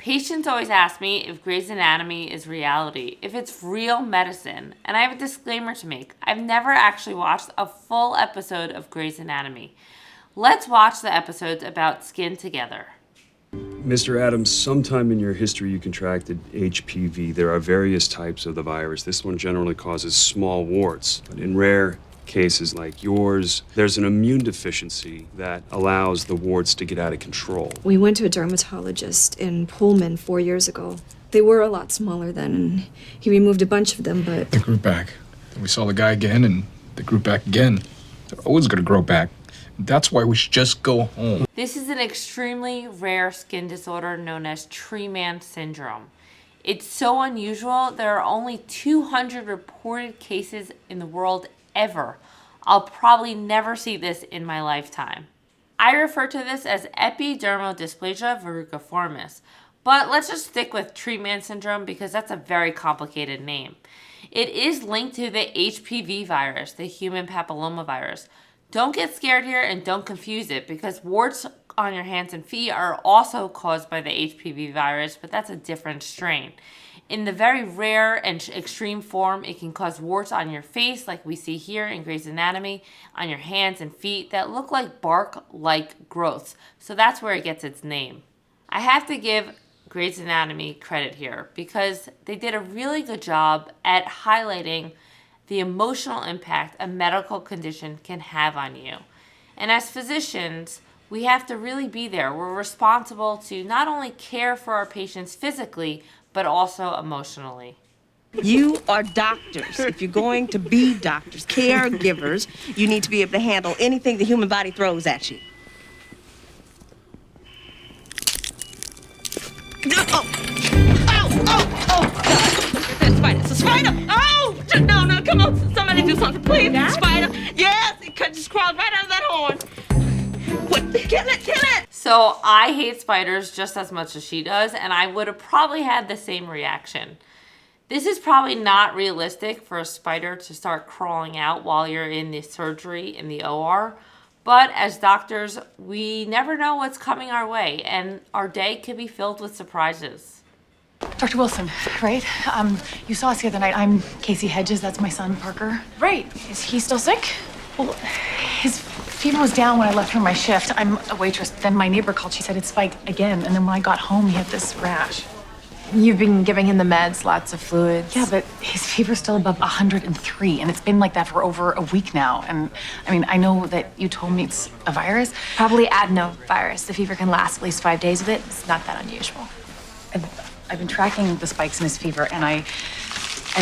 Patients always ask me if Grey's Anatomy is reality, if it's real medicine, and I have a disclaimer to make. I've never actually watched a full episode of Grey's Anatomy. Let's watch the episodes about skin together. Mr. Adams, sometime in your history you contracted HPV. There are various types of the virus. This one generally causes small warts, but in rare cases like yours, there's an immune deficiency that allows the warts to get out of control. We went to a dermatologist in Pullman 4 years ago. They were a lot smaller then, and he removed a bunch of them, but... They grew back. Then we saw the guy again, and they grew back again. They're always gonna grow back. That's why we should just go home. This is an extremely rare skin disorder known as Treeman syndrome. It's so unusual, there are only 200 reported cases in the world ever. I'll probably never see this in my lifetime. I refer to this as epidermal dysplasia verruciformis, but let's just stick with Treeman syndrome because that's a very complicated name. It is linked to the HPV virus, the human papillomavirus. Don't get scared here and don't confuse it because warts on your hands and feet are also caused by the HPV virus, but that's a different strain. In the very rare and extreme form, it can cause warts on your face like we see here in Grey's Anatomy, on your hands and feet that look like bark-like growths. So that's where it gets its name. I have to give Grey's Anatomy credit here because they did a really good job at highlighting the emotional impact a medical condition can have on you. And as physicians, we have to really be there. We're responsible to not only care for our patients physically, but also emotionally. You are doctors. If you're going to be doctors, caregivers, you need to be able to handle anything the human body throws at you. It's a spider. It's a spider. Oh, no, come on. Somebody do something, please. Yeah? Spider. Yes, it just crawled right out of that horn. What? Kill it. So I hate spiders just as much as she does, and I would have probably had the same reaction. This is probably not realistic for a spider to start crawling out while you're in the surgery in the OR, but as doctors, we never know what's coming our way, and our day could be filled with surprises. Dr. Wilson, right? You saw us the other night. I'm Casey Hedges. That's my son, Parker. Right. Is he still sick? Well, his fever was down when I left for my shift. I'm a waitress. Then my neighbor called. She said it spiked again. And then when I got home, he had this rash. You've been giving him the meds, lots of fluids. Yeah, but his fever's still above 103, and it's been like that for over a week now. And I mean, I know that you told me it's a virus. Probably adenovirus. The fever can last at least 5 days with it. It's not that unusual. I've been tracking the spikes in his fever, and I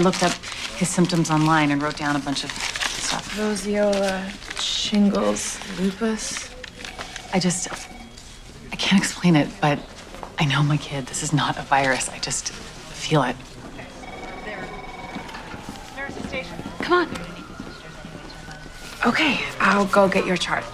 looked up his symptoms online and wrote down a bunch of stuff. Roseola, shingles, lupus. I can't explain it, but I know my kid. This is not a virus. I just feel it. Nurse's station. Come on. Okay, I'll go get your chart.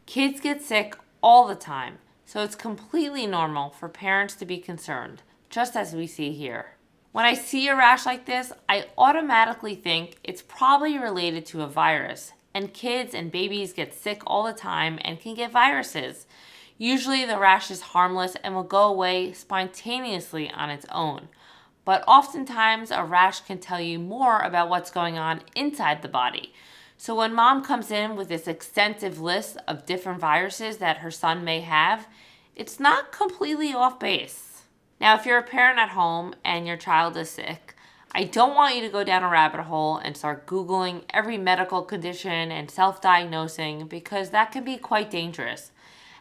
Kids get sick all the time, so it's completely normal for parents to be concerned, just as we see here. When I see a rash like this, I automatically think it's probably related to a virus, and kids and babies get sick all the time and can get viruses. Usually the rash is harmless and will go away spontaneously on its own. But oftentimes a rash can tell you more about what's going on inside the body. So when mom comes in with this extensive list of different viruses that her son may have, it's not completely off base. Now, if you're a parent at home and your child is sick, I don't want you to go down a rabbit hole and start Googling every medical condition and self-diagnosing because that can be quite dangerous.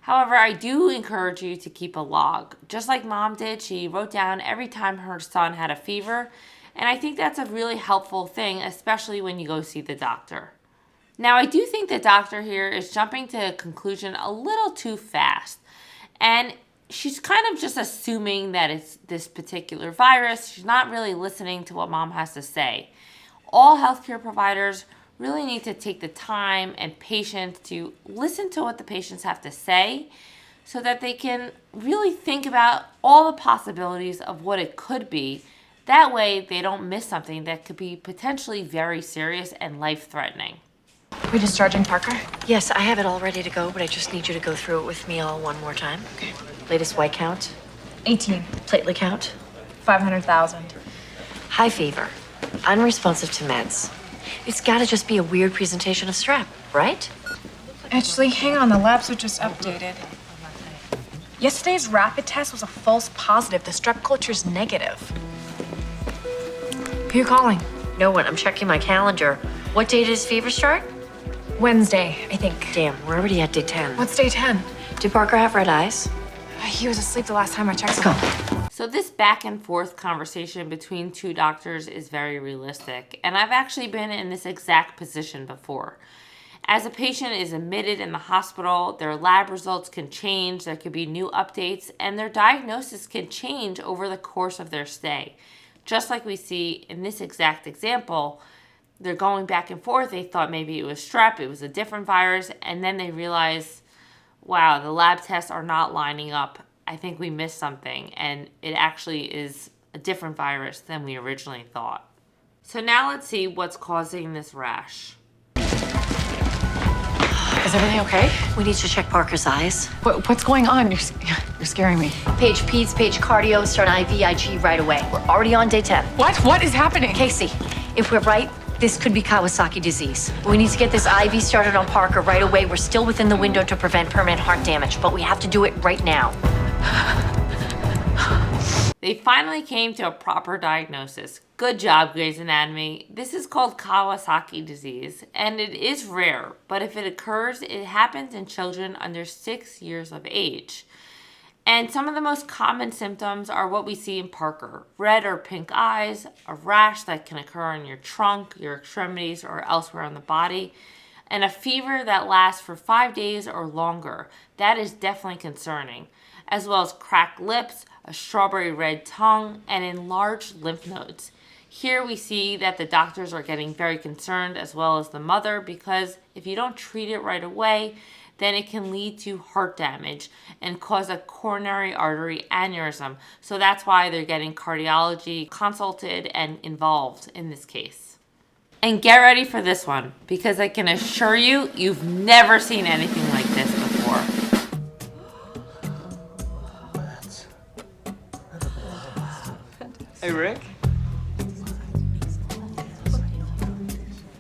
However, I do encourage you to keep a log. Just like mom did, she wrote down every time her son had a fever, and I think that's a really helpful thing, especially when you go see the doctor. Now, I do think the doctor here is jumping to a conclusion a little too fast, and she's kind of just assuming that it's this particular virus. She's not really listening to what mom has to say. All healthcare providers really need to take the time and patience to listen to what the patients have to say so that they can really think about all the possibilities of what it could be. That way they don't miss something that could be potentially very serious and life-threatening. Are we discharging Parker? Yes, I have it all ready to go, but I just need you to go through it with me all one more time. Okay. Latest white count, 18. Platelet count. 500,000. High fever. Unresponsive to meds. It's gotta just be a weird presentation of strep, right? Actually, hang on, the labs were just updated. Yesterday's rapid test was a false positive. The strep culture's negative. Who you calling? No one. I'm checking my calendar. What day does fever start? Wednesday, I think. Damn, we're already at day 10. What's day 10? Did Parker have red eyes? He was asleep the last time I checked him. So this back and forth conversation between two doctors is very realistic, and I've actually been in this exact position before. As a patient is admitted in the hospital, their lab results can change, there could be new updates, and their diagnosis can change over the course of their stay. Just like we see in this exact example, they're going back and forth. They thought maybe it was strep, it was a different virus, and then they realize, wow, the lab tests are not lining up. I think we missed something, and it actually is a different virus than we originally thought. So now let's see what's causing this rash. Is everything okay? We need to check Parker's eyes. What's going on? You're scaring me. Page peds, page cardio, start IVIG right away. We're already on day 10. What is happening? Casey, if we're right, this could be Kawasaki disease. We need to get this IV started on Parker right away. We're still within the window to prevent permanent heart damage, but we have to do it right now. They finally came to a proper diagnosis. Good job, Grey's Anatomy. This is called Kawasaki disease, and it is rare, but if it occurs, it happens in children under 6 years of age. And some of the most common symptoms are what we see in Parker. Red or pink eyes, a rash that can occur in your trunk, your extremities, or elsewhere on the body, and a fever that lasts for 5 days or longer. That is definitely concerning, as well as cracked lips, a strawberry red tongue, and enlarged lymph nodes. Here we see that the doctors are getting very concerned, as well as the mother, because if you don't treat it right away, then it can lead to heart damage and cause a coronary artery aneurysm. So that's why they're getting cardiology consulted and involved in this case. And get ready for this one, because I can assure you, you've never seen anything like this before. Hey, Rick.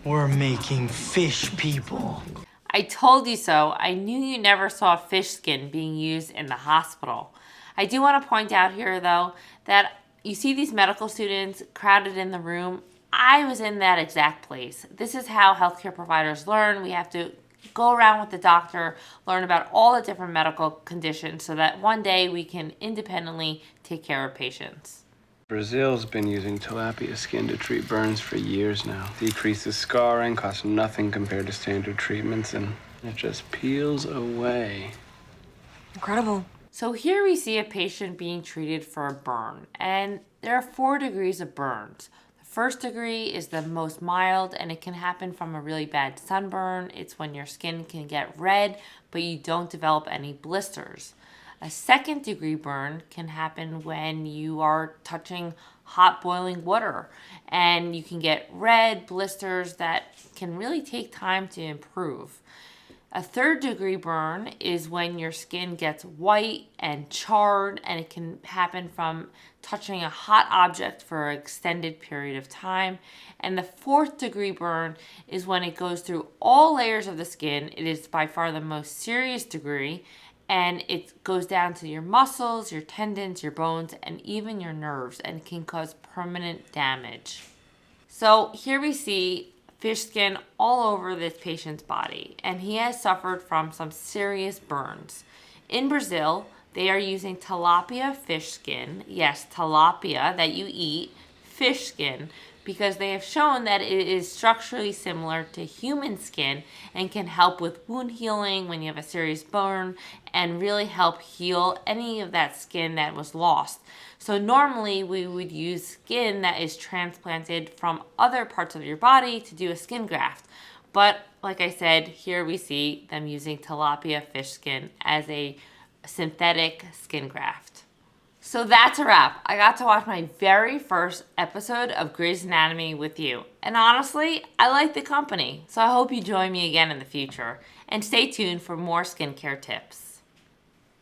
We're making fish people. I told you so. I knew you never saw fish skin being used in the hospital. I do want to point out here, though, that you see these medical students crowded in the room. I was in that exact place. This is how healthcare providers learn. We have to go around with the doctor, learn about all the different medical conditions so that one day we can independently take care of patients. Brazil's been using tilapia skin to treat burns for years now. Decreases scarring, costs nothing compared to standard treatments, and it just peels away. Incredible. So here we see a patient being treated for a burn, and there are 4 degrees of burns. The first degree is the most mild, and it can happen from a really bad sunburn. It's when your skin can get red, but you don't develop any blisters. A second degree burn can happen when you are touching hot boiling water, and you can get red blisters that can really take time to improve. A third degree burn is when your skin gets white and charred, and it can happen from touching a hot object for an extended period of time. And the fourth degree burn is when it goes through all layers of the skin. It is by far the most serious degree, and it goes down to your muscles, your tendons, your bones, and even your nerves, and can cause permanent damage. So here we see fish skin all over this patient's body, and he has suffered from some serious burns. In Brazil, they are using tilapia fish skin, yes, tilapia that you eat, fish skin, because they have shown that it is structurally similar to human skin and can help with wound healing when you have a serious burn and really help heal any of that skin that was lost. So normally we would use skin that is transplanted from other parts of your body to do a skin graft. But like I said, here we see them using tilapia fish skin as a synthetic skin graft. So that's a wrap. I got to watch my very first episode of Grey's Anatomy with you. And honestly, I like the company. So I hope you join me again in the future. And stay tuned for more skincare tips.